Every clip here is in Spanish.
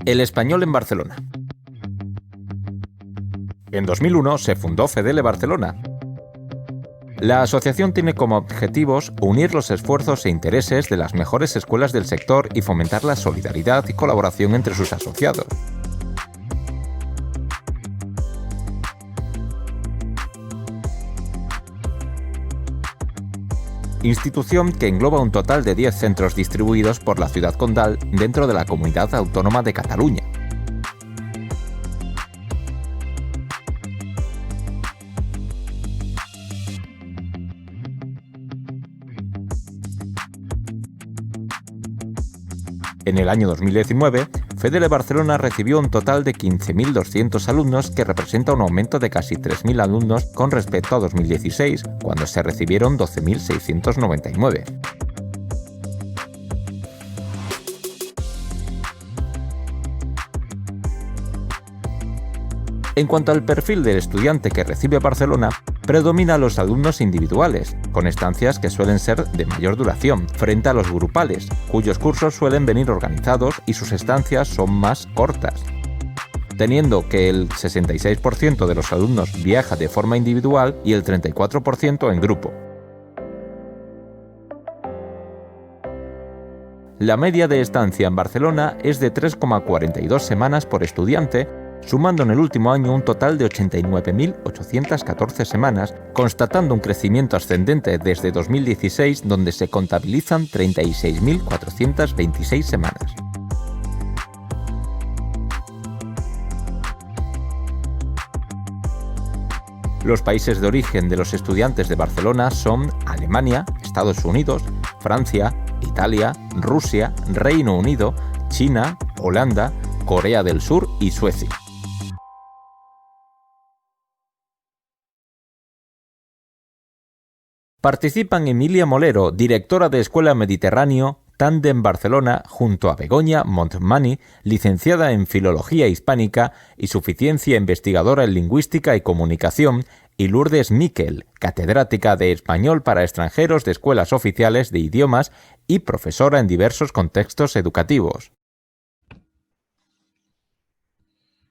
El español en Barcelona. En 2001 se fundó FEDELE Barcelona. La asociación tiene como objetivos unir los esfuerzos e intereses de las mejores escuelas del sector y fomentar la solidaridad y colaboración entre sus asociados. Institución que engloba un total de 10 centros distribuidos por la ciudad condal dentro de la Comunidad Autónoma de Cataluña. En el año 2019, FEDELE Barcelona recibió un total de 15.200 alumnos, que representa un aumento de casi 3.000 alumnos con respecto a 2016, cuando se recibieron 12.699. En cuanto al perfil del estudiante que recibe Barcelona, predomina los alumnos individuales, con estancias que suelen ser de mayor duración, frente a los grupales, cuyos cursos suelen venir organizados y sus estancias son más cortas, teniendo que el 66% de los alumnos viaja de forma individual y el 34% en grupo. La media de estancia en Barcelona es de 3,42 semanas por estudiante, sumando en el último año un total de 89.814 semanas, constatando un crecimiento ascendente desde 2016, donde se contabilizan 36.426 semanas. Los países de origen de los estudiantes de Barcelona son Alemania, Estados Unidos, Francia, Italia, Rusia, Reino Unido, China, Holanda, Corea del Sur y Suecia. Participan Emilia Molero, directora de Escuela Mediterráneo, Tándem Barcelona, junto a Begoña Montmany, licenciada en Filología Hispánica y Suficiencia investigadora en Lingüística y Comunicación, y Lourdes Miquel, catedrática de Español para extranjeros de escuelas oficiales de idiomas y profesora en diversos contextos educativos.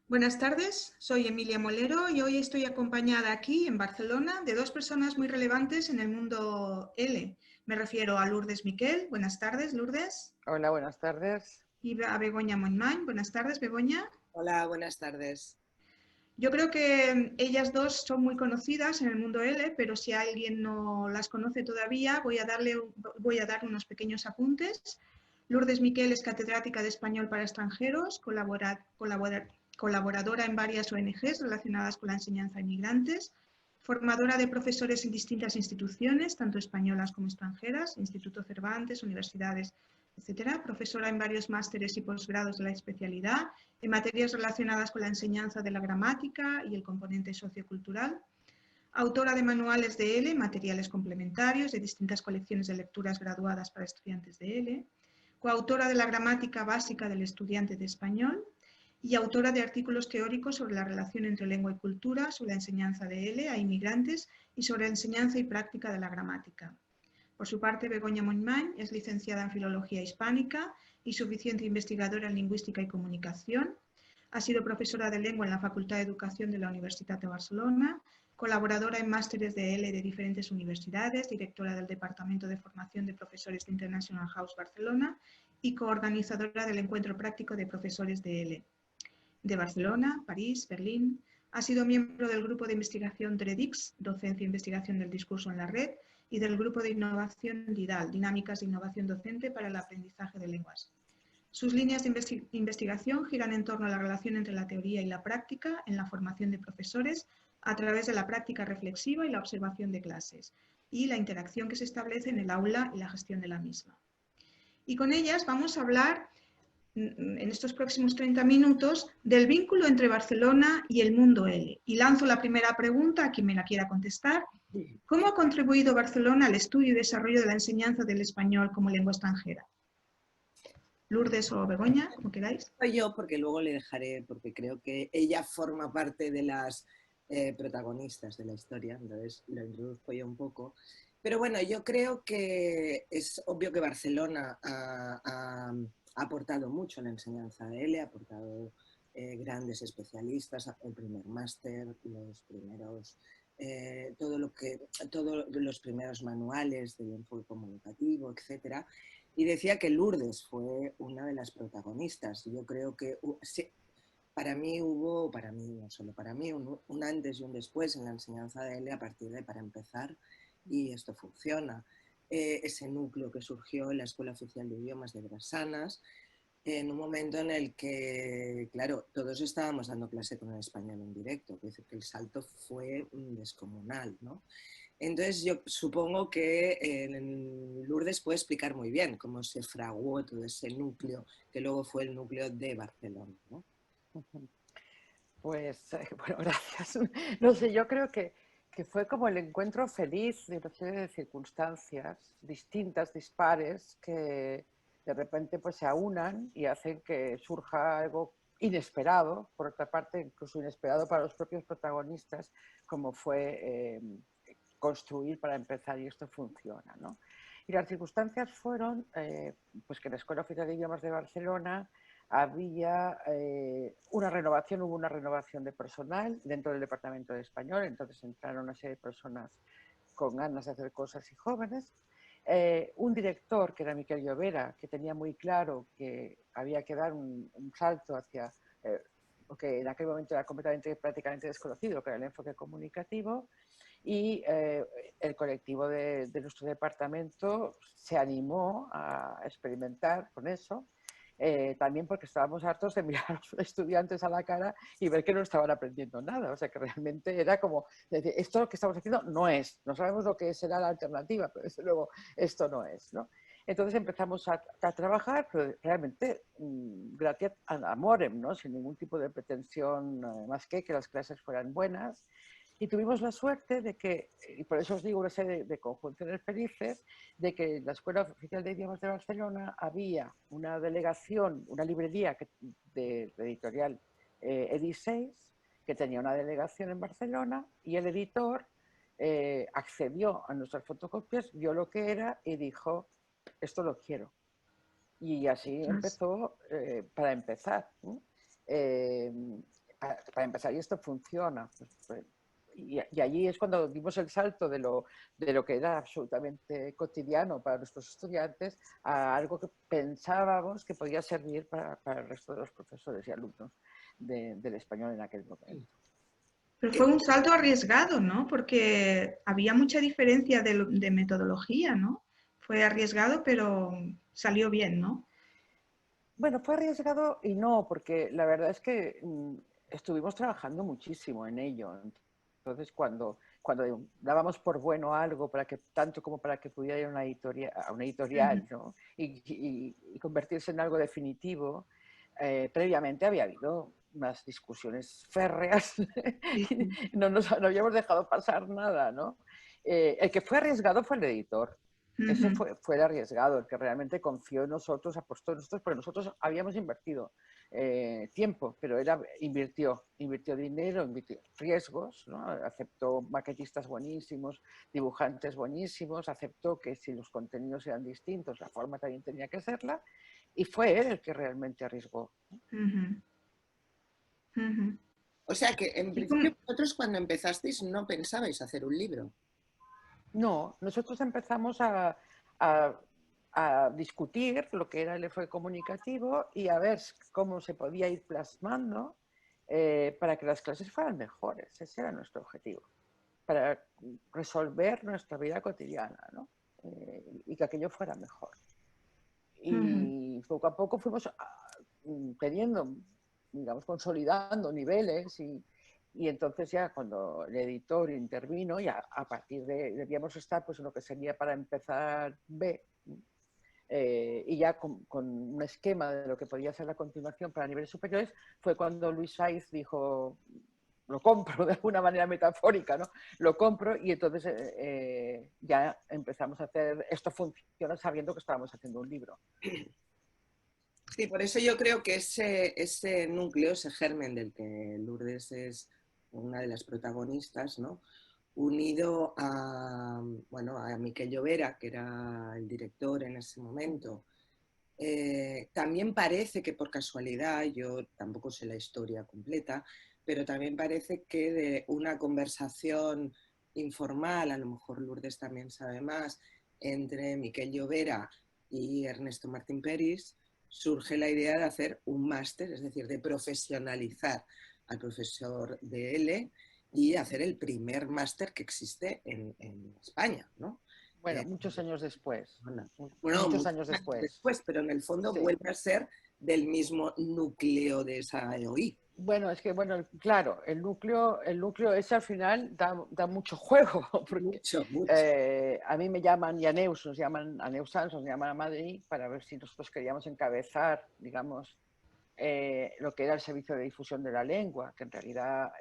Buenas tardes, soy Emilia Molero y hoy estoy acompañada aquí en Barcelona de dos personas muy relevantes en el mundo L. Me refiero a Lourdes Miquel. Buenas tardes, Lourdes. Hola, buenas tardes. Y a Begoña Montmany. Buenas tardes, Begoña. Hola, buenas tardes. Yo creo que ellas dos son muy conocidas en el mundo L, pero si alguien no las conoce todavía, voy a dar unos pequeños apuntes. Lourdes Miquel es catedrática de Español para extranjeros, colaboradora en varias ONGs relacionadas con la enseñanza a inmigrantes, formadora de profesores en distintas instituciones, tanto españolas como extranjeras, Instituto Cervantes, universidades, etcétera, profesora en varios másteres y posgrados de la especialidad, en materias relacionadas con la enseñanza de la gramática y el componente sociocultural, autora de manuales de L, materiales complementarios de distintas colecciones de lecturas graduadas para estudiantes de L, coautora de la gramática básica del estudiante de español, y autora de artículos teóricos sobre la relación entre lengua y cultura, sobre la enseñanza de L a inmigrantes y sobre la enseñanza y práctica de la gramática. Por su parte, Begoña Montmany es licenciada en Filología Hispánica y suficiente investigadora en Lingüística y Comunicación. Ha sido profesora de lengua en la Facultad de Educación de la Universitat de Barcelona, colaboradora en másteres de L de diferentes universidades, directora del Departamento de Formación de Profesores de International House Barcelona y coorganizadora del Encuentro Práctico de Profesores de L de Barcelona, París, Berlín. Ha sido miembro del grupo de investigación DREDIX, Docencia e Investigación del Discurso en la Red, y del grupo de innovación DIDAL, Dinámicas de Innovación Docente para el Aprendizaje de Lenguas. Sus líneas de investigación giran en torno a la relación entre la teoría y la práctica en la formación de profesores a través de la práctica reflexiva y la observación de clases, y la interacción que se establece en el aula y la gestión de la misma. Y con ellas vamos a hablar en estos próximos 30 minutos del vínculo entre Barcelona y el mundo L. Y lanzo la primera pregunta a quien me la quiera contestar. ¿Cómo ha contribuido Barcelona al estudio y desarrollo de la enseñanza del español como lengua extranjera? Lourdes o Begoña, como queráis. Soy yo, porque luego le dejaré, porque creo que ella forma parte de las protagonistas de la historia, entonces lo introduzco yo un poco. Pero bueno, yo creo que es obvio que Barcelona ha ha aportado mucho a la enseñanza de ELE, ha aportado grandes especialistas, el primer máster, los primeros, todos los primeros manuales del enfoque comunicativo, etcétera. Y decía que Lourdes fue una de las protagonistas. Yo creo que sí, para mí, no solo para mí, un antes y un después en la enseñanza de ELE a partir de Para Empezar, y esto funciona. Ese núcleo que surgió en la Escuela Oficial de Idiomas de Drassanas, en un momento en el que, claro, todos estábamos dando clase con el español en directo, es decir, que el salto fue descomunal, ¿no? Entonces yo supongo que Lourdes puede explicar muy bien cómo se fraguó todo ese núcleo, que luego fue el núcleo de Barcelona, ¿no? Pues, bueno, gracias. No sé, yo creo que fue como el encuentro feliz de una serie de circunstancias distintas, dispares, que de repente pues se aunan y hacen que surja algo inesperado, por otra parte, incluso inesperado para los propios protagonistas, como fue construir Para Empezar, y esto funciona, ¿no? Y las circunstancias fueron pues que la Escuela Oficial de Idiomas de Barcelona había hubo una renovación de personal dentro del Departamento de Español, entonces entraron una serie de personas con ganas de hacer cosas y jóvenes. Un director, que era Miquel Llovera, que tenía muy claro que había que dar un salto hacia lo que en aquel momento era prácticamente desconocido, que era el enfoque comunicativo, y el colectivo de nuestro departamento se animó a experimentar con eso, también porque estábamos hartos de mirar a los estudiantes a la cara y ver que no estaban aprendiendo nada. O sea, que realmente era como decir, esto que estamos haciendo no es, no sabemos lo que será la alternativa, pero desde luego esto no es, ¿no? Entonces empezamos a trabajar, pero realmente gracias ad amorem, ¿no? Sin ningún tipo de pretensión más que las clases fueran buenas. Y tuvimos la suerte de que, y por eso os digo una serie de conjunciones felices, de que en la Escuela Oficial de Idiomas de Barcelona había una delegación, una librería de editorial Edis6, que tenía una delegación en Barcelona, y el editor accedió a nuestras fotocopias, vio lo que era y dijo, esto lo quiero. Y así empezó Para Empezar, ¿no? Para empezar, y esto funciona. Y allí es cuando dimos el salto de lo que era absolutamente cotidiano para nuestros estudiantes a algo que pensábamos que podía servir para el resto de los profesores y alumnos del español en aquel momento. Pero fue un salto arriesgado, ¿no? Porque había mucha diferencia de metodología, ¿no? Fue arriesgado, pero salió bien, ¿no? Bueno, fue arriesgado y no, porque la verdad es que estuvimos trabajando muchísimo en ello. Entonces, cuando dábamos por bueno algo, tanto como para que pudiera ir a una editorial, ¿no? y convertirse en algo definitivo, previamente había habido unas discusiones férreas y no habíamos dejado pasar nada, ¿no? El que fue arriesgado fue el editor. Ese fue el arriesgado, el que realmente confió en nosotros, apostó en nosotros, porque nosotros habíamos invertido tiempo, pero invirtió dinero, invirtió riesgos, ¿no? Aceptó maquetistas buenísimos, dibujantes buenísimos, aceptó que si los contenidos eran distintos, la forma también tenía que serla, y fue él el que realmente arriesgó. O sea que en principio vosotros cuando empezasteis no pensabais hacer un libro. No, nosotros empezamos a discutir lo que era el enfoque comunicativo y a ver cómo se podía ir plasmando para que las clases fueran mejores. Ese era nuestro objetivo, para resolver nuestra vida cotidiana, ¿no? Y que aquello fuera mejor. Y poco a poco fuimos teniendo, digamos, consolidando niveles y entonces ya cuando el editor intervino, ya a partir debíamos estar pues en lo que sería Para Empezar B, y ya con un esquema de lo que podía ser la continuación para niveles superiores, fue cuando Luis Saiz dijo, lo compro de alguna manera metafórica, ¿no? Lo compro y entonces ya empezamos a hacer, esto funciona sabiendo que estábamos haciendo un libro. Sí, por eso yo creo que ese núcleo, ese germen del que Lourdes es una de las protagonistas, ¿no? Unido a Miquel Llovera, que era el director en ese momento, También parece que por casualidad, yo tampoco sé la historia completa, pero también parece que de una conversación informal, a lo mejor Lourdes también sabe más, entre Miquel Llovera y Ernesto Martín Peris, surge la idea de hacer un máster, es decir, de profesionalizar al profesor de L y hacer el primer máster que existe en España, ¿no? Bueno, muchos años después. Bueno, Muchos años después, pero en el fondo sí. vuelve a ser del mismo núcleo de esa EOI. Bueno, es que, bueno, claro, el núcleo ese al final da mucho juego, porque Mucho. a mí me llaman, y a Neus, nos llaman, a Neus Sanz, nos llaman a Madrid para ver si nosotros queríamos encabezar, digamos, lo que era el servicio de difusión de la lengua, que en realidad,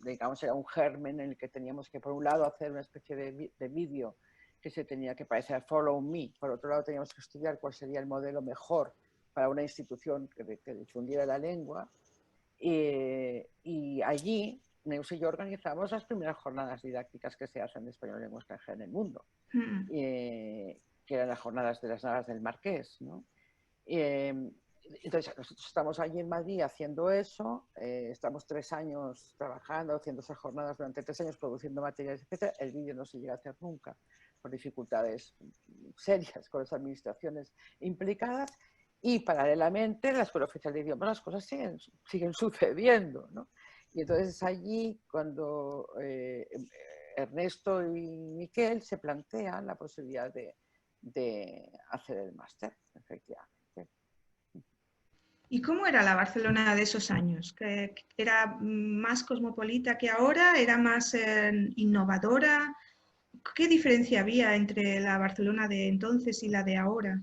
digamos, era un germen en el que teníamos que, por un lado, hacer una especie de vídeo que se tenía que parecer a Follow Me, por otro lado, teníamos que estudiar cuál sería el modelo mejor para una institución que difundiera la lengua. Y allí, Neus y yo organizamos las primeras jornadas didácticas que se hacen de español lengua extranjera en el mundo, que eran las jornadas de las Navas del Marqués, ¿no? Entonces, nosotros estamos allí en Madrid haciendo eso, estamos 3 años trabajando, haciendo esas jornadas durante 3 años, produciendo materiales, etc. El vídeo no se llega a hacer nunca, por dificultades serias con las administraciones implicadas. Y paralelamente, en la Escuela Oficial de Idiomas las cosas siguen sucediendo, ¿no? Y entonces allí, cuando Ernesto y Miquel se plantean la posibilidad de hacer el máster, efectivamente. ¿Y cómo era la Barcelona de esos años? ¿Que era más cosmopolita que ahora? ¿Era más innovadora? ¿Qué diferencia había entre la Barcelona de entonces y la de ahora?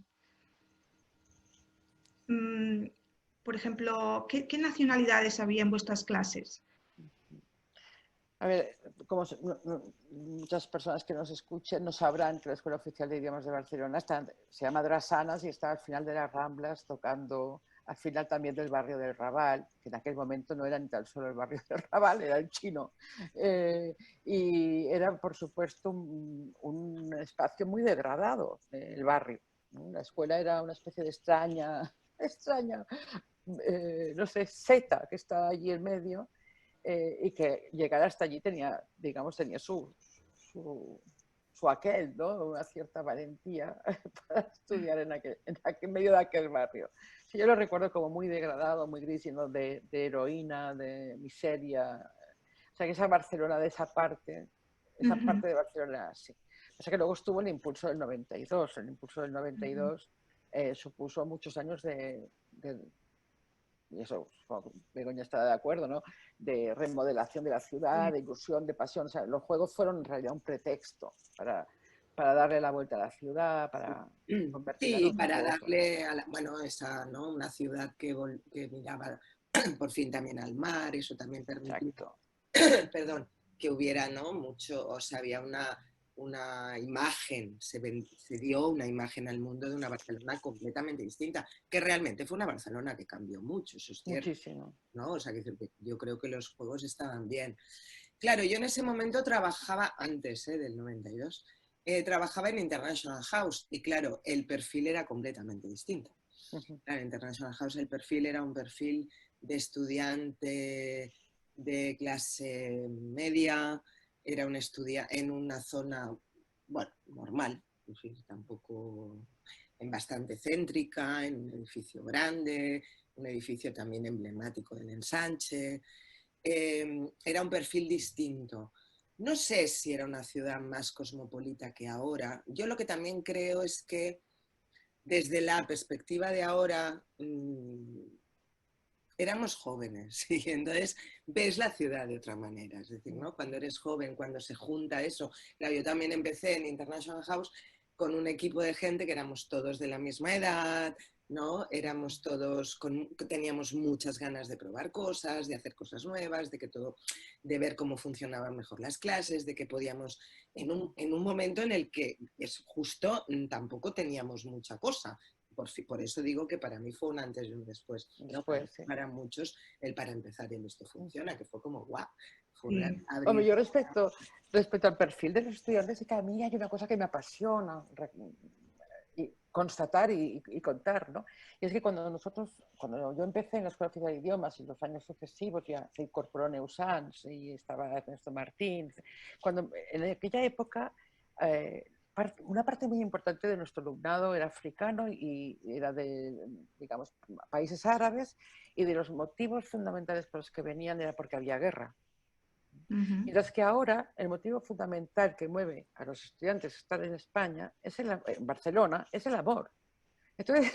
Por ejemplo, ¿qué nacionalidades había en vuestras clases? A ver, como muchas personas que nos escuchen no sabrán que la Escuela Oficial de Idiomas de Barcelona se llama Drassanas y está al final de las Ramblas, tocando al final también del barrio del Raval, que en aquel momento no era ni tan solo el barrio del Raval, era el chino. Y era, por supuesto, un espacio muy degradado, el barrio, ¿no? La escuela era una especie de extraña, no sé, seta que está allí en medio. Y que llegar hasta allí tenía, digamos, tenía su aquel, ¿no? Una cierta valentía para estudiar en medio de aquel barrio. Sí, yo lo recuerdo como muy degradado, muy gris, lleno de heroína, de miseria. O sea, que esa Barcelona de esa parte de Barcelona, sí. O sea, que luego estuvo el impulso del 92. El impulso del 92 supuso muchos años y eso Begoña está de acuerdo, ¿no? De remodelación de la ciudad, de ilusión, de pasión. O sea, los juegos fueron en realidad un pretexto para darle la vuelta a la ciudad, para convertirla en otra para cosa. darle a esa, ¿no? Una ciudad que miraba por fin también al mar, eso también permitió, perdón, que hubiera, ¿no? Mucho, o sea, había una imagen, se dio una imagen al mundo de una Barcelona completamente distinta, que realmente fue una Barcelona que cambió mucho, eso es cierto. Muchísimo. ¿No? O sea, que yo creo que los juegos estaban bien. Claro, yo en ese momento trabajaba, antes del 92, trabajaba en International House y claro, el perfil era completamente distinto. Claro, en International House el perfil era un perfil de estudiante de clase media, era un estudiante en una zona, bueno, normal, en fin, tampoco bastante céntrica, en un edificio grande, un edificio también emblemático del Ensanche. Era un perfil distinto. No sé si era una ciudad más cosmopolita que ahora. Yo lo que también creo es que desde la perspectiva de ahora éramos jóvenes y entonces ves la ciudad de otra manera. Es decir, ¿no? Cuando eres joven, cuando se junta eso. Claro, yo también empecé en International House con un equipo de gente que éramos todos de la misma edad, ¿no? Éramos todos, teníamos muchas ganas de probar cosas, de hacer cosas nuevas, de ver cómo funcionaban mejor las clases, de que podíamos, en un momento en el que es justo tampoco teníamos mucha cosa. Por eso digo que para mí fue un antes y un después. ¿No? Para muchos, para empezar en esto funciona, que fue como guau. Hombre, yo respecto al perfil de los estudiantes, es que a mí hay una cosa que me apasiona. constatar y contar, ¿no? Y es que cuando yo empecé en la Escuela Oficial de Idiomas y los años sucesivos ya se incorporó Neusans y estaba Ernesto Martín, en aquella época una parte muy importante de nuestro alumnado era africano y era de, digamos, países árabes, y de los motivos fundamentales por los que venían era porque había guerra. Mientras que ahora el motivo fundamental que mueve a los estudiantes a estar en España, en Barcelona, es el amor. Entonces,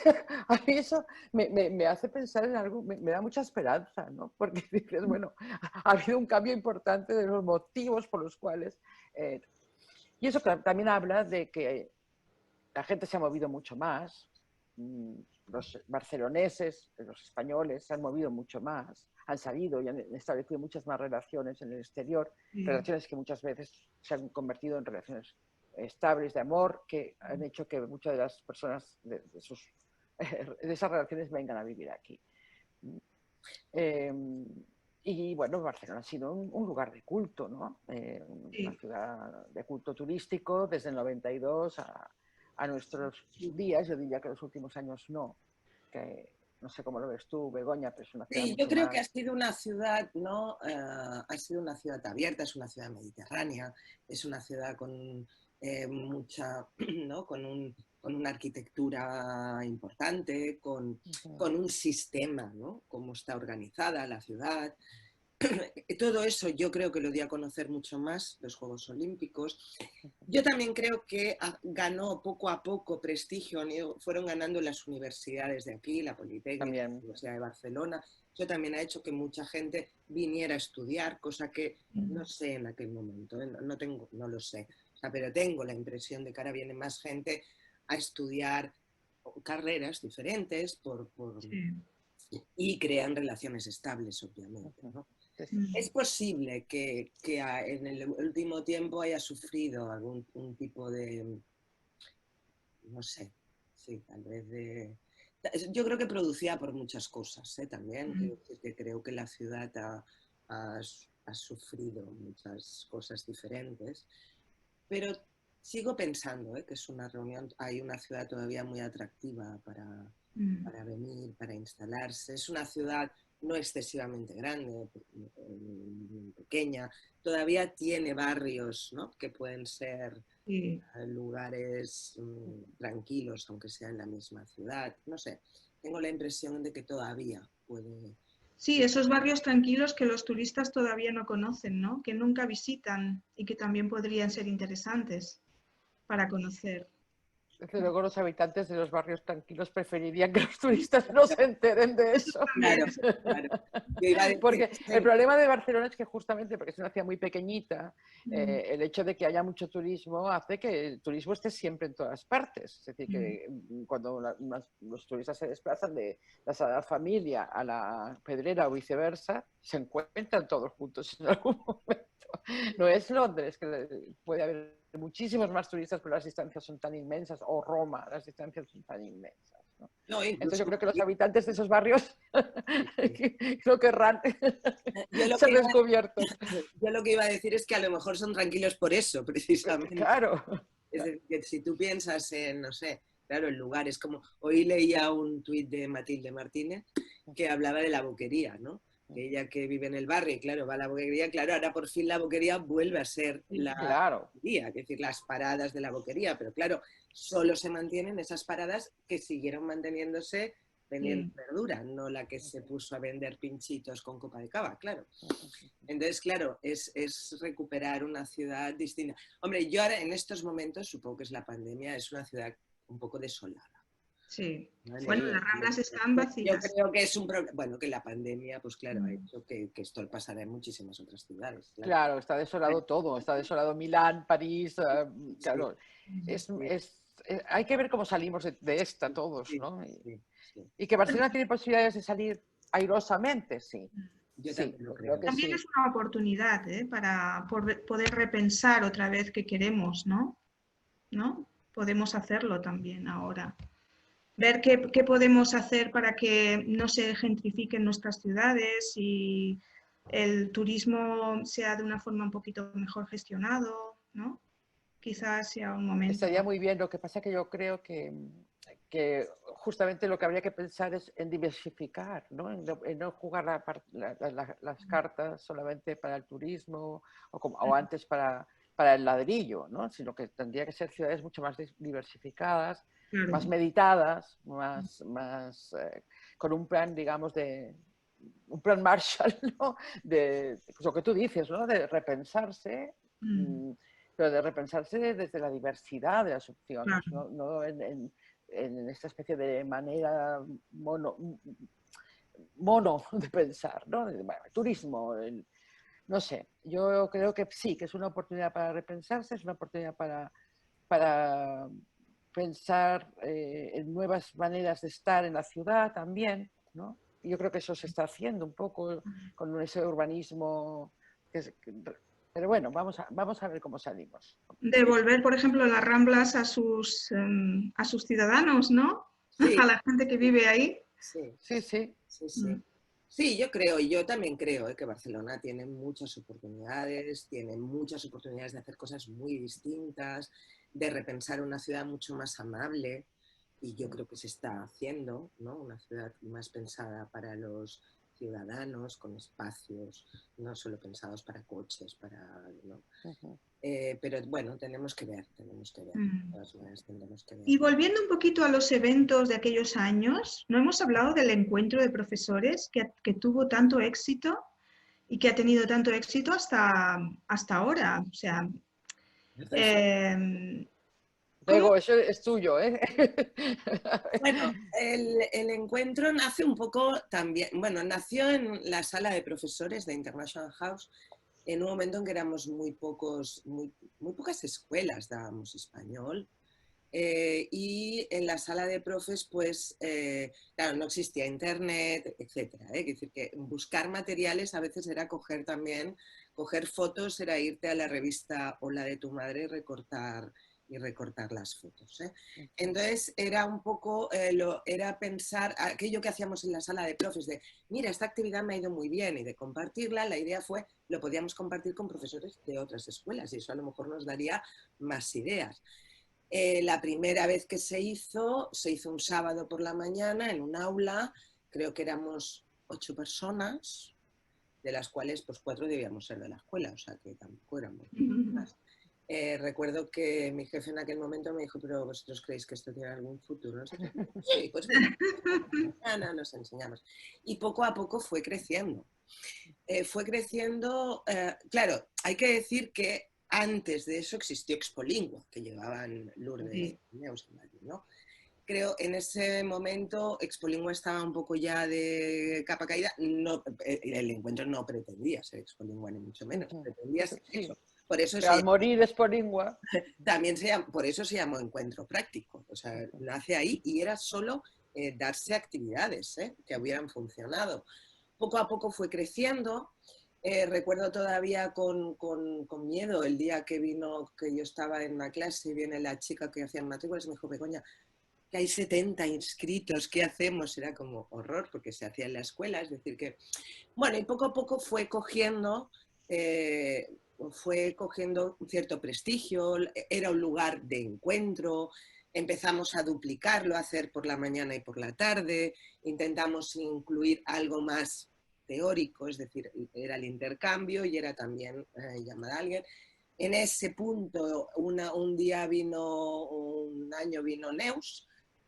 a mí eso me hace pensar en algo, me da mucha esperanza, ¿no? Porque dices, bueno, ha habido un cambio importante de los motivos por los cuales... y eso también habla de que la gente se ha movido mucho más, los barceloneses, los españoles se han movido mucho más, han salido y han establecido muchas más relaciones en el exterior, relaciones que muchas veces se han convertido en relaciones estables de amor, que han hecho que muchas de las personas de esas relaciones vengan a vivir aquí. Y bueno, Barcelona ha sido un lugar de culto, ¿no? Una ciudad de culto turístico desde el 92 a nuestros días. Yo diría que los últimos años no, que no sé cómo lo ves tú, Begoña, pero es una ciudad yo creo que ha sido una ciudad, ¿no? Ha sido una ciudad abierta, es una ciudad mediterránea, es una ciudad con mucha, ¿no? Con una arquitectura importante, con un sistema, ¿no? Cómo está organizada la ciudad. Todo eso yo creo que lo dio a conocer mucho más los Juegos Olímpicos. Yo también creo que ganó poco a poco prestigio, fueron ganando las universidades de aquí, la Politécnica, la Universidad de Barcelona. Eso también ha hecho que mucha gente viniera a estudiar, cosa que no sé en aquel momento, no lo sé. O sea, pero tengo la impresión de que ahora viene más gente a estudiar carreras diferentes y crean relaciones estables, obviamente, ¿no? Es posible que en el último tiempo haya sufrido algún tipo de, no sé, sí, tal vez de... Yo creo que producía por muchas cosas, también, que creo que la ciudad ha sufrido muchas cosas diferentes, pero sigo pensando que es una reunión, hay una ciudad todavía muy atractiva para venir, para instalarse. Es una ciudad no excesivamente grande, pequeña, todavía tiene barrios, ¿no? Que pueden ser lugares tranquilos, aunque sea en la misma ciudad. No sé, tengo la impresión de que todavía puede... Sí, esos barrios tranquilos que los turistas todavía no conocen, ¿no? Que nunca visitan y que también podrían ser interesantes para conocer. Desde luego los habitantes de los barrios tranquilos preferirían que los turistas no se enteren de eso. Claro, claro. Porque el problema de Barcelona es que justamente porque es una ciudad muy pequeñita, el hecho de que haya mucho turismo hace que el turismo esté siempre en todas partes. Es decir, que cuando los turistas se desplazan de la Sagrada Familia a la Pedrera o viceversa, se encuentran todos juntos en algún momento. No es Londres, que puede haber muchísimos más turistas, pero las distancias son tan inmensas, o Roma, las distancias son tan inmensas, ¿no? Entonces yo creo que los habitantes de esos barrios no querrán ser descubiertos. Yo lo que iba a decir es que a lo mejor son tranquilos por eso, precisamente. Claro. Es decir, que si tú piensas en, no sé, claro, en lugares como... Hoy leía un tuit de Matilde Martínez que hablaba de la Boquería, ¿no? Que ella que vive en el barrio, y claro, va a la Boquería, claro, ahora por fin la Boquería vuelve a ser la Boquería, es decir, las paradas de la Boquería, pero claro, solo se mantienen esas paradas que siguieron manteniéndose vendiendo verdura, no la que se puso a vender pinchitos con copa de cava, claro. Entonces, claro, es recuperar una ciudad distinta. Hombre, yo ahora en estos momentos, supongo que es la pandemia, es una ciudad un poco desolada. Sí. Bueno, las Ramblas están vacías. Yo creo que es un problema, bueno, que la pandemia, pues claro, ha hecho que esto pasará en muchísimas otras ciudades. Claro, está desolado todo, está desolado Milán, París, claro. Hay que ver cómo salimos de esta todos, ¿no? Y que Barcelona tiene posibilidades de salir airosamente, sí. Yo también creo que también es una oportunidad para poder repensar otra vez qué queremos, ¿no? Podemos hacerlo también ahora. Ver qué podemos hacer para que no se gentrifiquen nuestras ciudades y el turismo sea de una forma un poquito mejor gestionado, ¿no? Quizás sea un momento. Estaría muy bien, lo que pasa es que yo creo que que justamente lo que habría que pensar es en diversificar, ¿no? En no jugar las cartas solamente para el turismo o antes para el ladrillo, ¿no? Sino que tendría que ser ciudades mucho más diversificadas, Claro. más meditadas, con un plan, digamos, un plan Marshall, ¿no? De lo que tú dices, ¿no? De repensarse, pero de repensarse desde la diversidad de las opciones, Claro. no en esta especie de manera mono de pensar, ¿no? Bueno, turismo, no sé, yo creo que sí, que es una oportunidad para repensarse, es una oportunidad para pensar en nuevas maneras de estar en la ciudad también, ¿no? Y yo creo que eso se está haciendo un poco con ese urbanismo. Pero bueno, vamos a ver cómo salimos. Devolver, por ejemplo, las Ramblas a sus ciudadanos, ¿no? Sí, A la gente que vive ahí. sí, Sí, sí. sí, sí. Sí, yo creo, y yo también creo que Barcelona tiene muchas oportunidades de hacer cosas muy distintas, de repensar una ciudad mucho más amable, y yo creo que se está haciendo, ¿no? Una ciudad más pensada para los ciudadanos, con espacios no solo pensados para coches, ¿no? Pero bueno, tenemos que ver, de todas maneras tendremos que ver. Y volviendo un poquito a los eventos de aquellos años, no hemos hablado del encuentro de profesores que tuvo tanto éxito y que ha tenido tanto éxito hasta ahora. O sea, ¿cómo? Luego, eso es tuyo, ¿eh? Bueno, el encuentro nace un poco también, bueno, nació en la sala de profesores de International House en un momento en que éramos muy pocas escuelas dábamos español. Y en la sala de profes, pues, claro, no existía internet, etcétera. Es decir, que buscar materiales a veces era coger fotos, era irte a la revista Hola de tu madre y recortar las fotos. Entonces era un poco, era pensar aquello que hacíamos en la sala de profes de, mira, esta actividad me ha ido muy bien, y de compartirla, la idea fue, lo podíamos compartir con profesores de otras escuelas y eso a lo mejor nos daría más ideas. La primera vez que se hizo un sábado por la mañana en un aula, creo que éramos 8 personas, de las cuales pues 4 debíamos ser de la escuela, o sea que tampoco éramos más. Recuerdo que mi jefe en aquel momento me dijo, pero ¿vosotros creéis que esto tiene algún futuro? Nosotros, sí, pues mañana nos enseñamos. Y poco a poco fue creciendo. Claro, hay que decir que antes de eso existió Expolingua, que llevaban Lourdes y Neus, ¿no? Creo en ese momento Expolingua estaba un poco ya de capa caída. No, el encuentro no pretendía ser Expolingua, ni mucho menos. Pretendía ser eso. Por eso al morir Expolingua. También por eso se llamó Encuentro Práctico. O sea, nace ahí y era solo darse actividades que hubieran funcionado. Poco a poco fue creciendo. Recuerdo todavía con miedo el día que yo estaba en una clase y viene la chica que hacía matrículas y me dijo, Begoña, que hay 70 inscritos, ¿qué hacemos? Era como horror porque se hacía en la escuela, es decir que, bueno, y poco a poco fue cogiendo un cierto prestigio, era un lugar de encuentro, empezamos a duplicarlo, a hacer por la mañana y por la tarde, intentamos incluir algo más teórico, es decir, era el intercambio y era también llamar a alguien. En ese punto, un año vino Neus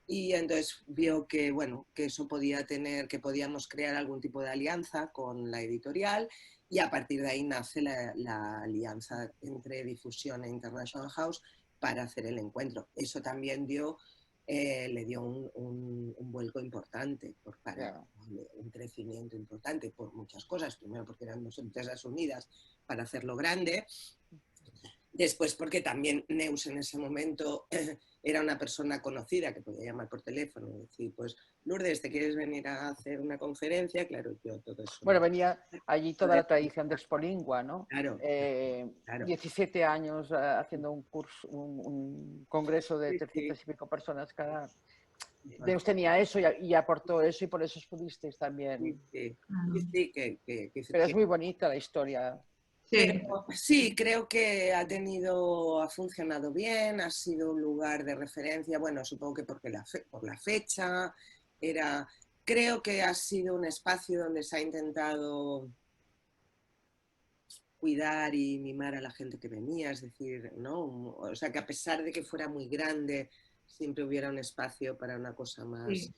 y entonces vio que, bueno, que eso podía que podíamos crear algún tipo de alianza con la editorial y a partir de ahí nace la alianza entre Difusión e International House para hacer el encuentro. Eso también le dio un vuelco importante, un crecimiento importante por muchas cosas. Primero porque eran 2 empresas unidas para hacerlo grande. Después porque también Neus en ese momento era una persona conocida que podía llamar por teléfono y decir, pues Lourdes, ¿te quieres venir a hacer una conferencia? Claro, yo todo eso. Bueno, venía allí toda la tradición de Expolingua, ¿no? Claro. 17 años haciendo un congreso de 300 y pico personas cada... Neus tenía eso y aportó eso y por eso pudisteis también. Sí, Pero es muy bonita la historia. Sí, Pero sí, creo que ha funcionado bien, ha sido un lugar de referencia, bueno, supongo que porque por la fecha, creo que ha sido un espacio donde se ha intentado cuidar y mimar a la gente que venía, es decir, ¿no? O sea, que a pesar de que fuera muy grande, siempre hubiera un espacio para una cosa más, sí.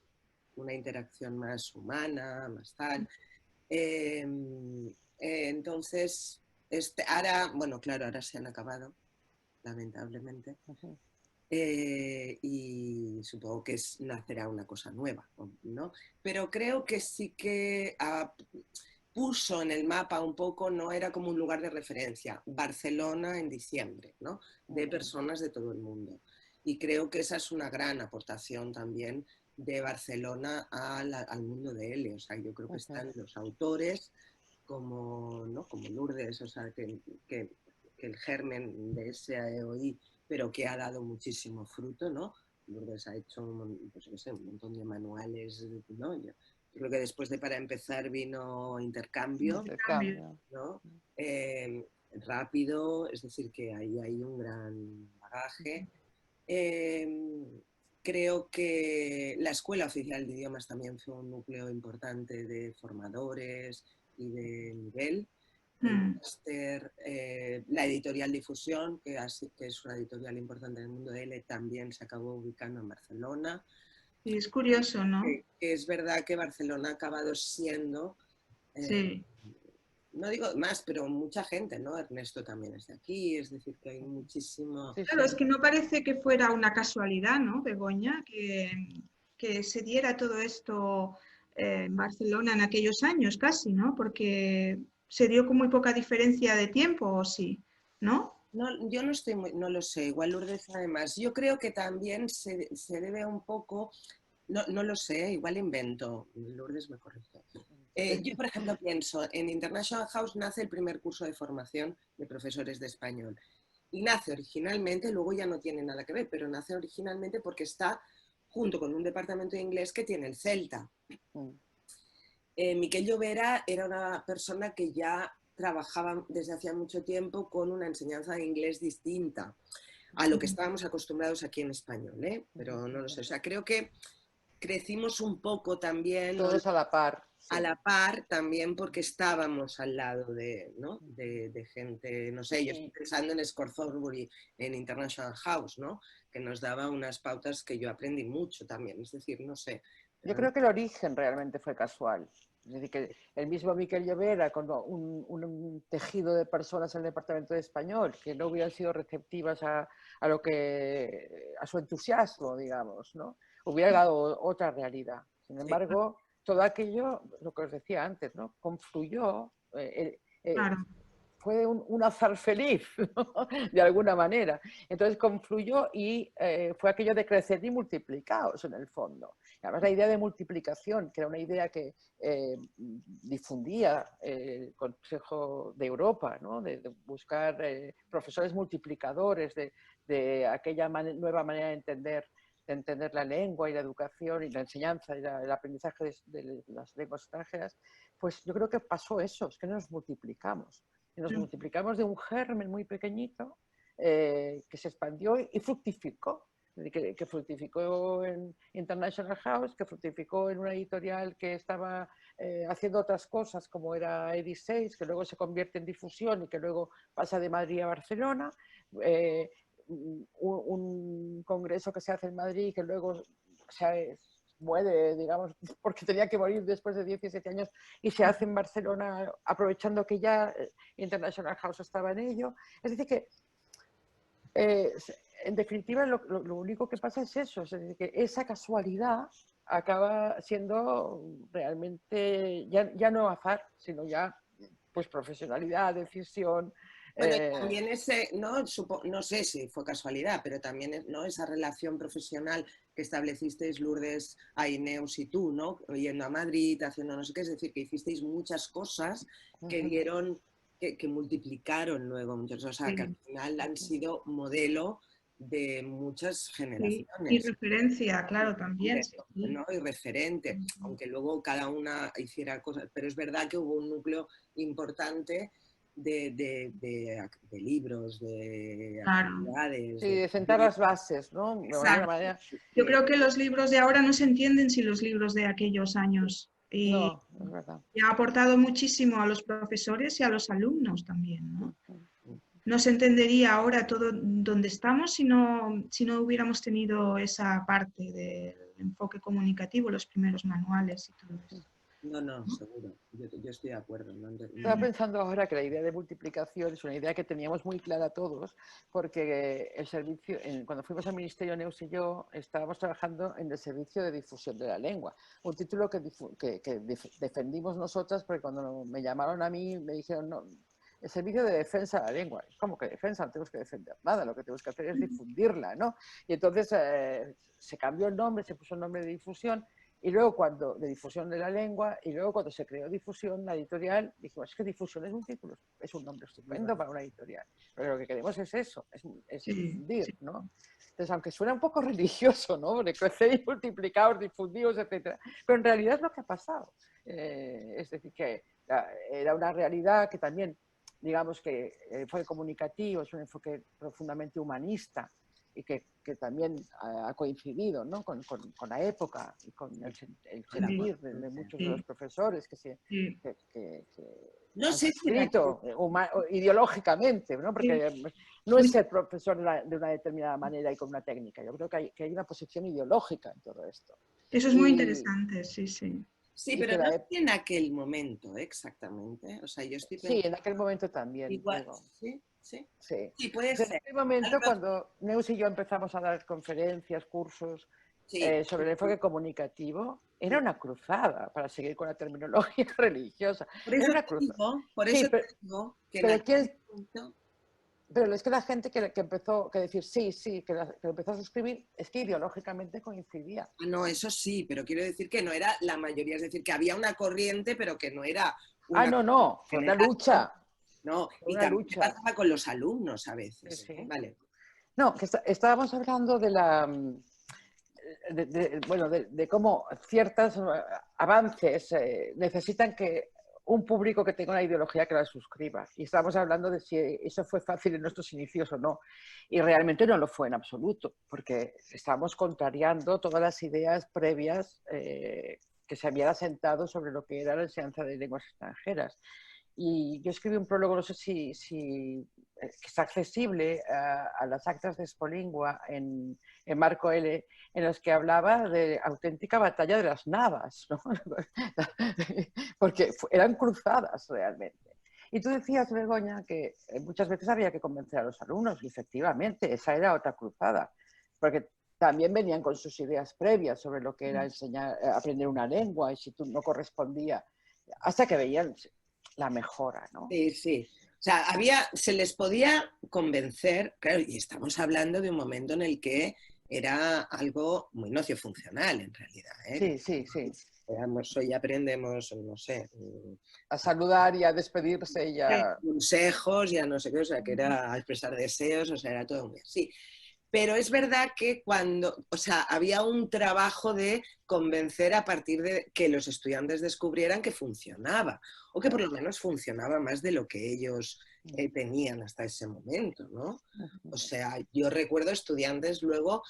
una interacción más humana, más tal. Eh, entonces, ahora, bueno, claro, ahora se han acabado, lamentablemente, Ujú. y supongo que nacerá una cosa nueva, ¿no? Pero creo que sí que puso en el mapa un poco, no era como un lugar de referencia, Barcelona en diciembre, ¿no? De personas de todo el mundo. Y creo que esa es una gran aportación también de Barcelona al mundo de L. O sea, yo creo que están los autores como, ¿no? Como Lourdes, o sea, que el germen de ese AEOI, pero que ha dado muchísimo fruto, ¿no? Lourdes ha hecho pues, no sé, un montón de manuales, ¿no? Yo creo que después de Para Empezar vino Intercambio, Intercambio. ¿no? Rápido, es decir, que ahí hay un gran bagaje. Creo que la Escuela Oficial de Idiomas también fue un núcleo importante de formadores y de nivel. El máster, la editorial Difusión, que es una editorial importante en el mundo de L, también se acabó ubicando en Barcelona. Y es curioso, ¿no? Que es verdad que Barcelona ha acabado siendo, Sí. no digo más, pero mucha gente, ¿no? Ernesto también es de aquí, es decir, que hay muchísimo... Sí, Claro, sí. es que no parece que fuera una casualidad, ¿no, Begoña? Que se diera todo esto en Barcelona en aquellos años casi, ¿no? Porque se dio con muy poca diferencia de tiempo, ¿o sí? ¿No? No, yo no estoy no lo sé, igual Lourdes además. Yo creo que también se debe un poco, no lo sé, igual invento, Lourdes me corrige. Yo, por ejemplo, pienso, en International House nace el primer curso de formación de profesores de español. Y nace originalmente, luego ya no tiene nada que ver, pero nace originalmente porque está junto con un departamento de inglés que tiene el Celta. Miquel Llovera era una persona que ya trabajaba desde hacía mucho tiempo con una enseñanza de inglés distinta a lo que estábamos acostumbrados aquí en español, ¿eh? Pero no lo sé. O sea, creo que crecimos un poco también, ¿no? Todos a la par. Sí. A la par también porque estábamos al lado de, ¿no? de gente, no sé, yo estoy pensando en Scott Thornbury en International House, ¿no? Que nos daba unas pautas que yo aprendí mucho también, es decir, no sé. Yo creo que el origen realmente fue casual. Es decir, que el mismo Miquel Llovera, con un tejido de personas en el Departamento de Español que no hubieran sido receptivas a su entusiasmo, digamos, ¿no? Hubiera dado otra realidad. Sin embargo, todo aquello, lo que os decía antes, ¿no? Confluyó, Claro. fue un azar feliz, ¿no? De alguna manera. Entonces confluyó y fue aquello de crecer y multiplicaos en el fondo. Y además la idea de multiplicación, que era una idea que difundía el Consejo de Europa, ¿no? de buscar profesores multiplicadores de aquella nueva manera de entender la lengua y la educación y la enseñanza y el aprendizaje de las lenguas extranjeras, pues yo creo que pasó eso, es que nos multiplicamos. Y nos multiplicamos de un germen muy pequeñito que se expandió y fructificó. Que fructificó en International House, que fructificó en una editorial que estaba haciendo otras cosas como era Edi6, que luego se convierte en Difusión y que luego pasa de Madrid a Barcelona. Un congreso que se hace en Madrid que luego se muere, digamos, porque tenía que morir después de 17 años y se hace en Barcelona aprovechando que ya International House estaba en ello. Es decir que en definitiva lo único que pasa es eso, es decir, que esa casualidad acaba siendo realmente ya no azar, sino ya pues profesionalidad, decisión. Bueno, y también no sé si fue casualidad, pero también, ¿no? Esa relación profesional que establecisteis Lourdes, Aineus y tú, ¿no? Yendo a Madrid, haciendo no sé qué, es decir, que hicisteis muchas cosas que dieron, que multiplicaron luego muchas, o sea, que al final han sido modelo de muchas generaciones. Y referencia, claro, también. ¿No? Y referente, aunque luego cada una hiciera cosas, pero es verdad que hubo un núcleo importante de libros, de Claro. actividades. Sí, de sentar las bases, ¿no? De alguna Exacto. manera. Yo creo que los libros de ahora no se entienden sin los libros de aquellos años. Y No, es verdad. ha aportado muchísimo a los profesores y a los alumnos también, ¿no? No se entendería ahora todo donde estamos si no hubiéramos tenido esa parte del enfoque comunicativo, los primeros manuales y todo eso. No, seguro. Yo estoy de acuerdo. ¿No? Estaba pensando ahora que la idea de multiplicación es una idea que teníamos muy clara todos, porque el servicio, cuando fuimos al Ministerio, Neus y yo, estábamos trabajando en el servicio de difusión de la lengua, un título que defendimos nosotras, porque cuando me llamaron a mí me dijeron, no, el servicio de defensa de la lengua. ¿Cómo que defensa? No tenemos que defender nada, lo que tenemos que hacer es difundirla, ¿no? Y entonces se cambió el nombre, se puso el nombre de difusión, y luego de difusión de la lengua, y luego cuando se creó difusión, la editorial, dijimos, es que difusión es un título, es un nombre estupendo para una editorial, pero lo que queremos es eso, es difundir, sí. ¿no? Entonces, aunque suena un poco religioso, ¿no? Porque crecer y multiplicados, difundidos, etcétera, pero en realidad es lo que ha pasado. Es decir, que era una realidad que también, digamos que el enfoque comunicativo es un enfoque profundamente humanista, y que también ha coincidido, ¿no? con la época y con el sentir de muchos de los profesores que no han sé escrito ideológicamente, ¿no? Porque no es ser profesor de una determinada manera y con una técnica. Yo creo que hay una posición ideológica en todo esto. Eso es muy interesante, sí. Sí, pero no en aquel momento exactamente. O sea, yo estoy pensando... Sí, en aquel momento también. Igual, digo. Sí, puede ser. En aquel momento, cuando Neus y yo empezamos a dar conferencias, cursos sobre el enfoque comunicativo, era una cruzada, para seguir con la terminología religiosa. Por eso era una te cruzada. digo que pero es que la gente que empezó a decir que empezó a suscribir, es que ideológicamente coincidía. No, eso sí, pero quiero decir que no era la mayoría, es decir, que había una corriente, pero que no era una... no, fue una lucha. No, y también pasaba con los alumnos a veces. Sí. Vale. No, que estábamos hablando de de cómo ciertos avances necesitan que un público que tenga una ideología que la suscriba. Y estábamos hablando de si eso fue fácil en nuestros inicios o no. Y realmente no lo fue en absoluto, porque estábamos contrariando todas las ideas previas que se habían asentado sobre lo que era la enseñanza de lenguas extranjeras. Y yo escribí un prólogo, no sé si está accesible a las actas de Expolingua en Marco L, en los que hablaba de auténtica batalla de las navas, ¿no? Porque eran cruzadas realmente. Y tú decías, Begoña, que muchas veces había que convencer a los alumnos, y efectivamente, esa era otra cruzada, porque también venían con sus ideas previas sobre lo que era aprender una lengua, y si tú no correspondía, hasta que veían la mejora, ¿no? Sí. O sea, se les podía convencer, claro, y estamos hablando de un momento en el que era algo muy nociofuncional, en realidad. Sí. Hoy aprendemos, no sé... A saludar y a despedirse y a... consejos y a no sé qué, o sea, que era a expresar deseos, o sea, era todo muy así. Pero es verdad que había un trabajo de convencer a partir de que los estudiantes descubrieran que funcionaba, o que por lo menos funcionaba más de lo que ellos tenían hasta ese momento, ¿no? O sea, yo recuerdo estudiantes luego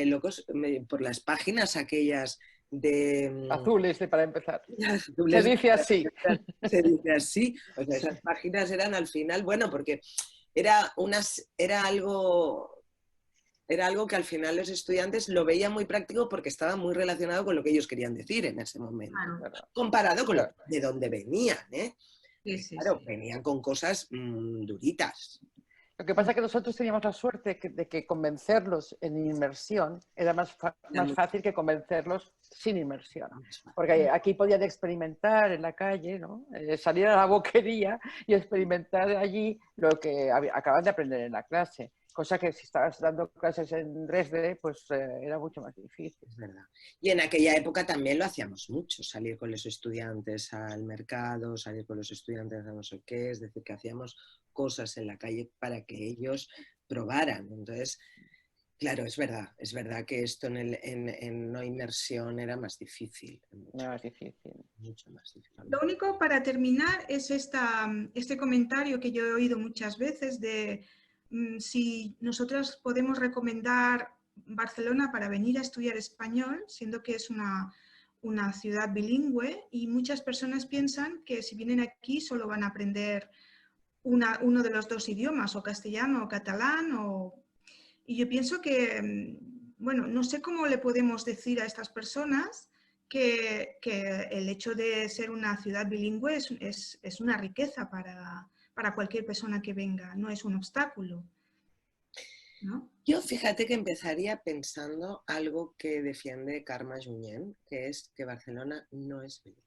locos por las páginas aquellas de... Azules, para empezar. Se dice así. Se dice así. O sea, esas páginas eran al final, bueno, porque era algo que al final los estudiantes lo veían muy práctico porque estaba muy relacionado con lo que ellos querían decir en ese momento, comparado con de dónde venían, ¿eh? Claro, venían con cosas duritas. Lo que pasa es que nosotros teníamos la suerte de que convencerlos en inmersión era más fácil que convencerlos sin inmersión. Porque aquí podían experimentar en la calle, ¿no? Salir a la boquería y experimentar allí lo que acaban de aprender en la clase. Cosa que si estabas dando clases en Dresde, pues era mucho más difícil. Es verdad. Y en aquella época también lo hacíamos mucho, salir con los estudiantes al mercado, salir con los estudiantes a no sé qué, es decir, que hacíamos cosas en la calle para que ellos probaran. Entonces, Claro, es verdad que esto en no inmersión era más difícil, No es difícil. mucho más difícil. Lo único para terminar es este comentario que yo he oído muchas veces de si nosotros podemos recomendar Barcelona para venir a estudiar español, siendo que es una ciudad bilingüe, y muchas personas piensan que si vienen aquí solo van a aprender uno de los dos idiomas, o castellano o catalán, y yo pienso que, bueno, no sé cómo le podemos decir a estas personas que el hecho de ser una ciudad bilingüe es una riqueza para cualquier persona que venga, no es un obstáculo, ¿no? Yo fíjate que empezaría pensando algo que defiende Carme Junyent, que es que Barcelona no es bilingüe.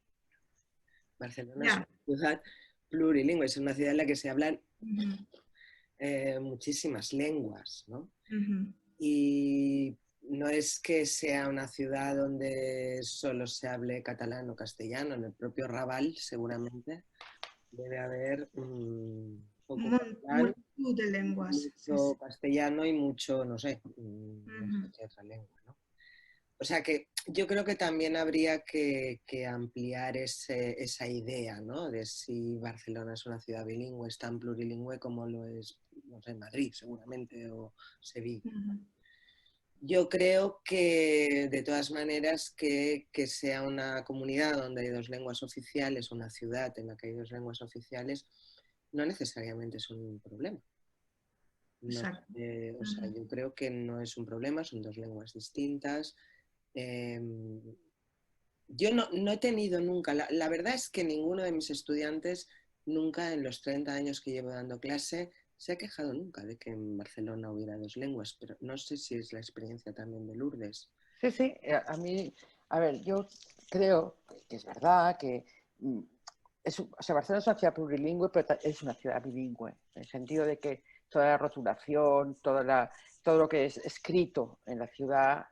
Barcelona es Ya. una ciudad plurilingüe, es una ciudad en la que se hablan Ujú, muchísimas lenguas, ¿no? ujú. Y no es que sea una ciudad donde solo se hable catalán o castellano, en el propio Raval seguramente debe haber poco catalán, Multitud de lenguas, sí, mucho sí. castellano y mucho, no sé, no sé Ujú. qué otra lengua, ¿no? O sea que yo creo que también habría que ampliar esa idea, ¿no? De si Barcelona es una ciudad bilingüe, es tan plurilingüe como lo es, no sé, Madrid seguramente o Sevilla. Ujú. Yo creo que de todas maneras que sea una comunidad donde hay dos lenguas oficiales, una ciudad en la que hay dos lenguas oficiales, no necesariamente es un problema. No, Exacto. o sea, Ujú. yo creo que no es un problema, son dos lenguas distintas. Eh, yo no he tenido nunca, la verdad es que ninguno de mis estudiantes nunca en los 30 años que llevo dando clase se ha quejado nunca de que en Barcelona hubiera dos lenguas, pero no sé si es la experiencia también de Lourdes. Sí, sí, a mí, a ver, yo creo que es verdad que o sea, Barcelona es una ciudad plurilingüe, pero es una ciudad bilingüe, en el sentido de que toda la rotulación, todo lo que es escrito en la ciudad,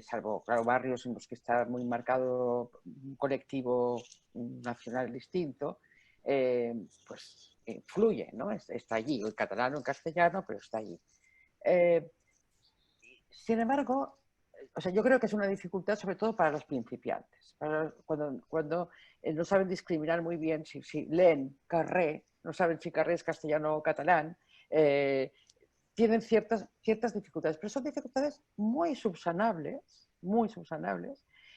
salvo, claro, barrios en los que está muy marcado un colectivo nacional distinto, pues fluye, ¿no? Está allí, el catalán o el castellano, pero está allí. Eh, Sin embargo, o sea, yo creo que es una dificultad sobre todo para los principiantes, cuando no saben discriminar muy bien si leen carré, no saben si carré es castellano o catalán, tienen ciertas dificultades, pero son dificultades muy subsanables,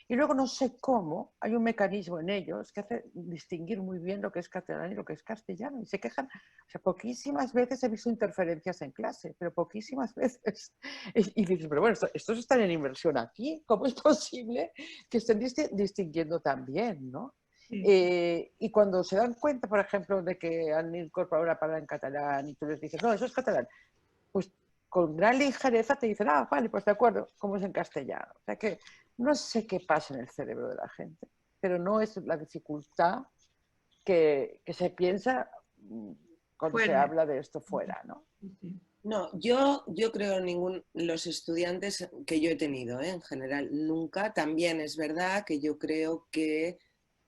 y luego no sé cómo, hay un mecanismo en ellos que hace distinguir muy bien lo que es catalán y lo que es castellano, y se quejan, o sea, poquísimas veces he visto interferencias en clase, pero poquísimas veces, y dices, pero bueno, estos están en inversión aquí, ¿cómo es posible que estén distinguiendo tan bien, ¿no? Sí. Y cuando se dan cuenta, por ejemplo, de que han incorporado una palabra en catalán y tú les dices, no, eso es catalán, pues con gran ligereza te dicen, ah, vale, pues de acuerdo, como es en castellano. O sea que no sé qué pasa en el cerebro de la gente, pero no es la dificultad que se piensa cuando se Fuera. habla de esto fuera, ¿no? Sí, sí. No, yo creo los estudiantes que yo he tenido, en general, nunca. También es verdad que yo creo que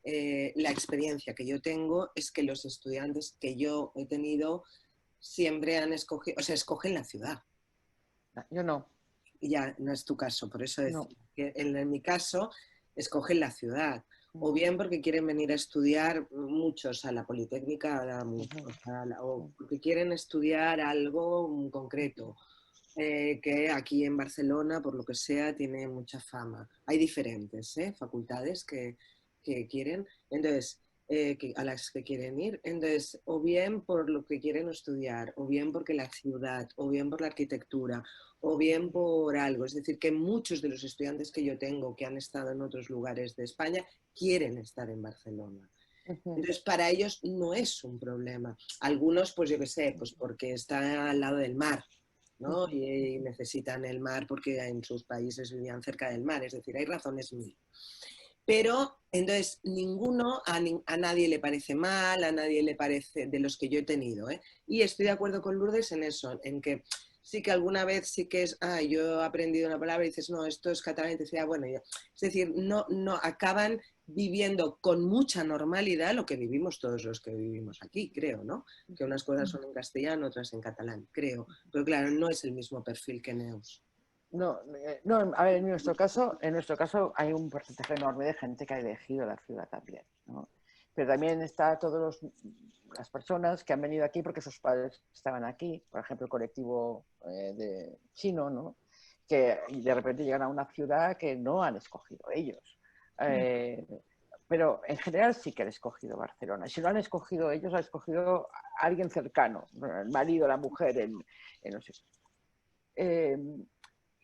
la experiencia que yo tengo es que los estudiantes que yo he tenido siempre han escogido, o sea, escogen la ciudad. Yo no, Y ya no es tu caso, por eso no. decía que en mi caso escogen la ciudad. O Uh-huh, bien porque quieren venir a estudiar muchos a la Politécnica, uh-huh, o porque quieren estudiar algo concreto, que aquí en Barcelona, por lo que sea, tiene mucha fama. Hay diferentes facultades que quieren, entonces, a las que quieren ir. Entonces, o bien por lo que quieren estudiar, o bien porque la ciudad, o bien por la arquitectura, o bien por algo. Es decir, que muchos de los estudiantes que yo tengo que han estado en otros lugares de España quieren estar en Barcelona. uh-huh, Entonces, para ellos no es un problema. Algunos, pues yo qué sé, pues porque está al lado del mar, ¿no? uh-huh. Y necesitan el mar porque en sus países vivían cerca del mar. Es decir, hay razones mil. Pero entonces ninguno, a nadie le parece mal, a nadie le parece, de los que yo he tenido, ¿eh? Y estoy de acuerdo con Lourdes en eso, en que sí que alguna vez sí que es, yo he aprendido una palabra y dices, no, esto es catalán, y te decía, bueno, ya. Es decir, no acaban viviendo con mucha normalidad lo que vivimos todos los que vivimos aquí, creo, ¿no? Que unas cosas son en castellano, otras en catalán, creo. Pero claro, no es el mismo perfil que Neus. No, no, a ver, en nuestro caso hay un porcentaje enorme de gente que ha elegido la ciudad también, ¿no? Pero también está las personas que han venido aquí porque sus padres estaban aquí, por ejemplo, el colectivo de chino, ¿no? Que de repente llegan a una ciudad que no han escogido ellos. Pero en general sí que han escogido Barcelona. Y si no han escogido ellos, ha escogido a alguien cercano, el marido, la mujer, no sé.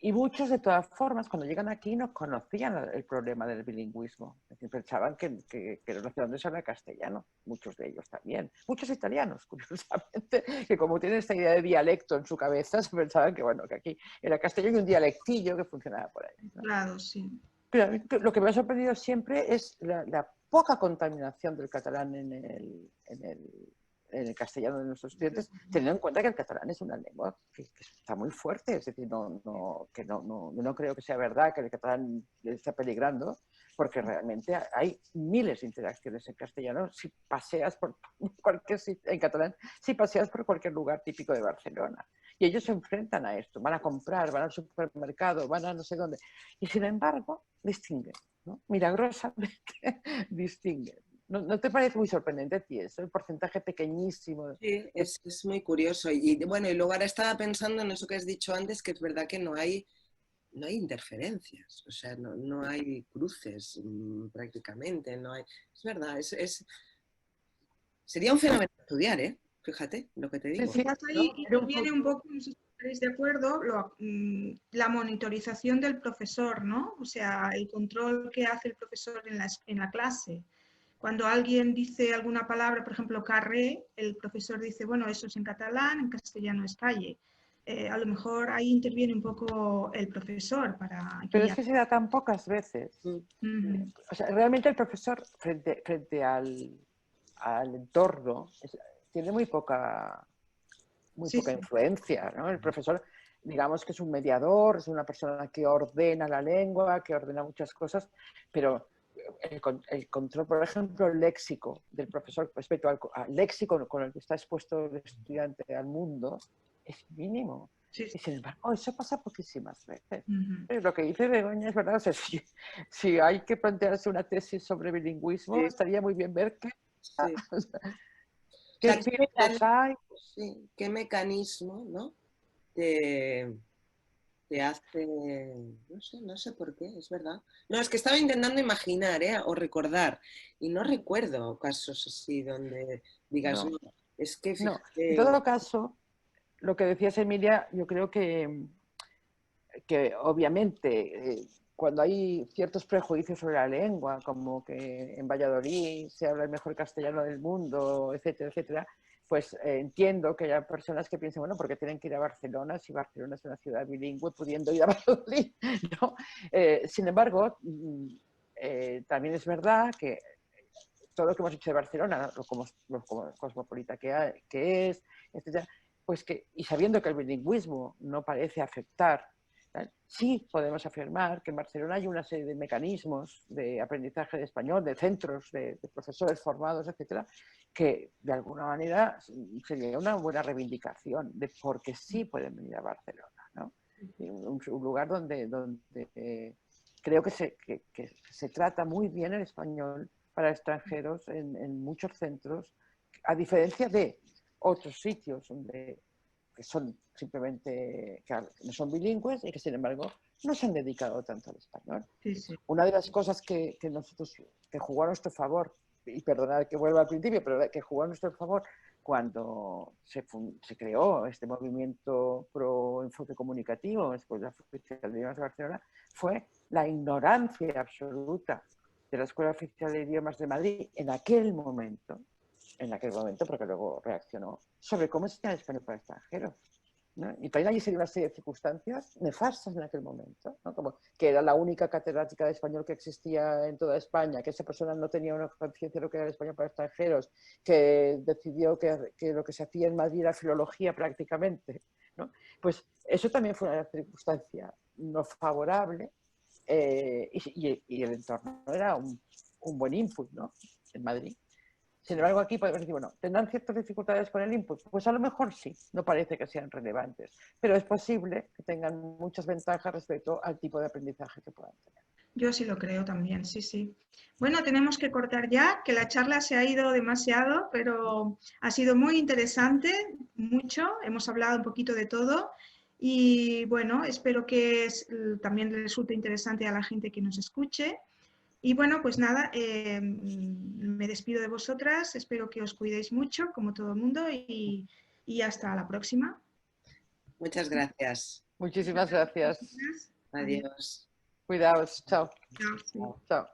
Y muchos, de todas formas, cuando llegan aquí no conocían el problema del bilingüismo. Es decir, pensaban que los neozelandeses era castellano, muchos de ellos también. Muchos italianos, curiosamente, que como tienen esta idea de dialecto en su cabeza, se pensaban que, bueno, que aquí era castellano y un dialectillo que funcionaba por ahí, ¿no? Claro, sí. Pero a mí lo que me ha sorprendido siempre es la poca contaminación del catalán en el castellano de nuestros estudiantes, teniendo en cuenta que el catalán es una lengua que está muy fuerte. Es decir, no creo que sea verdad que el catalán está peligrando, porque realmente hay miles de interacciones en castellano si paseas por cualquier sitio, en catalán, si paseas por cualquier lugar típico de Barcelona. Y ellos se enfrentan a esto, van a comprar, van al supermercado, van a no sé dónde. Y sin embargo, distinguen, ¿no? Milagrosamente distinguen. ¿No te parece muy sorprendente a ti eso? El porcentaje pequeñísimo. Sí, es muy curioso. Y bueno, y luego ahora estaba pensando en eso que has dicho antes, que es verdad que no hay interferencias, o sea, no hay cruces prácticamente, no hay... Es verdad, sería un fenómeno a estudiar, ¿eh? Fíjate lo que te Sí, digo. sí, Quizás ¿no? ahí interviene un poco, no sé si estaréis de acuerdo, la monitorización del profesor, ¿no? O sea, el control que hace el profesor en la clase. Cuando alguien dice alguna palabra, por ejemplo, carré, el profesor dice, bueno, eso es en catalán, en castellano es calle. A lo mejor ahí interviene un poco el profesor para Pero es guiar. que se da tan pocas veces. O sea, realmente el profesor, frente al entorno, tiene muy poca Sí, sí. influencia, ¿no? El profesor, digamos que es un mediador, es una persona que ordena la lengua, que ordena muchas cosas, pero el control, por ejemplo, el léxico del profesor respecto al léxico con el que está expuesto el estudiante al mundo es mínimo. Sí, Y sí. sin embargo, eso pasa poquísimas veces. Ujú. Lo que dice Begoña es verdad. O sea, si hay que plantearse una tesis sobre bilingüismo, Sí, estaría muy bien ver sí. O qué sea, círculos hay. sí, qué mecanismo, ¿no? Te, te hace, no sé por qué, es verdad. No, es que estaba intentando imaginar, ¿eh? O recordar, y no recuerdo casos así donde digas, No, no, es que no. En fíjate, todo caso, lo que decías, Emilia, yo creo que obviamente cuando hay ciertos prejuicios sobre la lengua, como que en Valladolid se habla el mejor castellano del mundo, etcétera, etcétera, pues entiendo que haya personas que piensen, bueno, ¿por qué tienen que ir a Barcelona si Barcelona es una ciudad bilingüe pudiendo ir a Valladolid? ¿No? Sin embargo, también es verdad que todo lo que hemos dicho de Barcelona, lo cosmopolita que es, etcétera, pues y sabiendo que el bilingüismo no parece afectar, sí podemos afirmar que en Barcelona hay una serie de mecanismos de aprendizaje de español, de centros, de profesores formados, etcétera, que de alguna manera sería una buena reivindicación de por qué sí pueden venir a Barcelona, ¿no? Un lugar donde creo que se trata muy bien el español para extranjeros en muchos centros, a diferencia de otros sitios que son simplemente, que no son bilingües y que sin embargo no se han dedicado tanto al español. Sí, sí. Una de las cosas que jugó a nuestro favor, y perdonad que vuelva al principio, pero que jugó a nuestro favor cuando se creó este movimiento pro enfoque comunicativo después de la Oficial de Idiomas de Barcelona, fue la ignorancia absoluta de la Escuela Oficial de Idiomas de Madrid en aquel momento, porque luego reaccionó, sobre cómo enseñar español para extranjeros, ¿no? Y también allí sería una serie de circunstancias nefastas en aquel momento, ¿no? Como que era la única catedrática de español que existía en toda España, que esa persona no tenía una conciencia de lo que era el español para extranjeros, que decidió que lo que se hacía en Madrid era filología prácticamente, ¿no? Pues eso también fue una circunstancia no favorable, y el entorno era un buen input, ¿no? En Madrid. Sin embargo, aquí podemos decir, bueno, ¿tendrán ciertas dificultades con el input? Pues a lo mejor sí, no parece que sean relevantes, pero es posible que tengan muchas ventajas respecto al tipo de aprendizaje que puedan tener. Yo sí lo creo también, sí, sí. Bueno, tenemos que cortar ya, que la charla se ha ido demasiado, pero ha sido muy interesante, mucho, hemos hablado un poquito de todo y bueno, espero que también le resulte interesante a la gente que nos escuche. Y bueno, pues nada, me despido de vosotras, espero que os cuidéis mucho, como todo el mundo, y hasta la próxima. Muchas gracias. Muchísimas gracias. Adiós. Adiós. Cuidaos. Chao. Chao. Sí. Chao.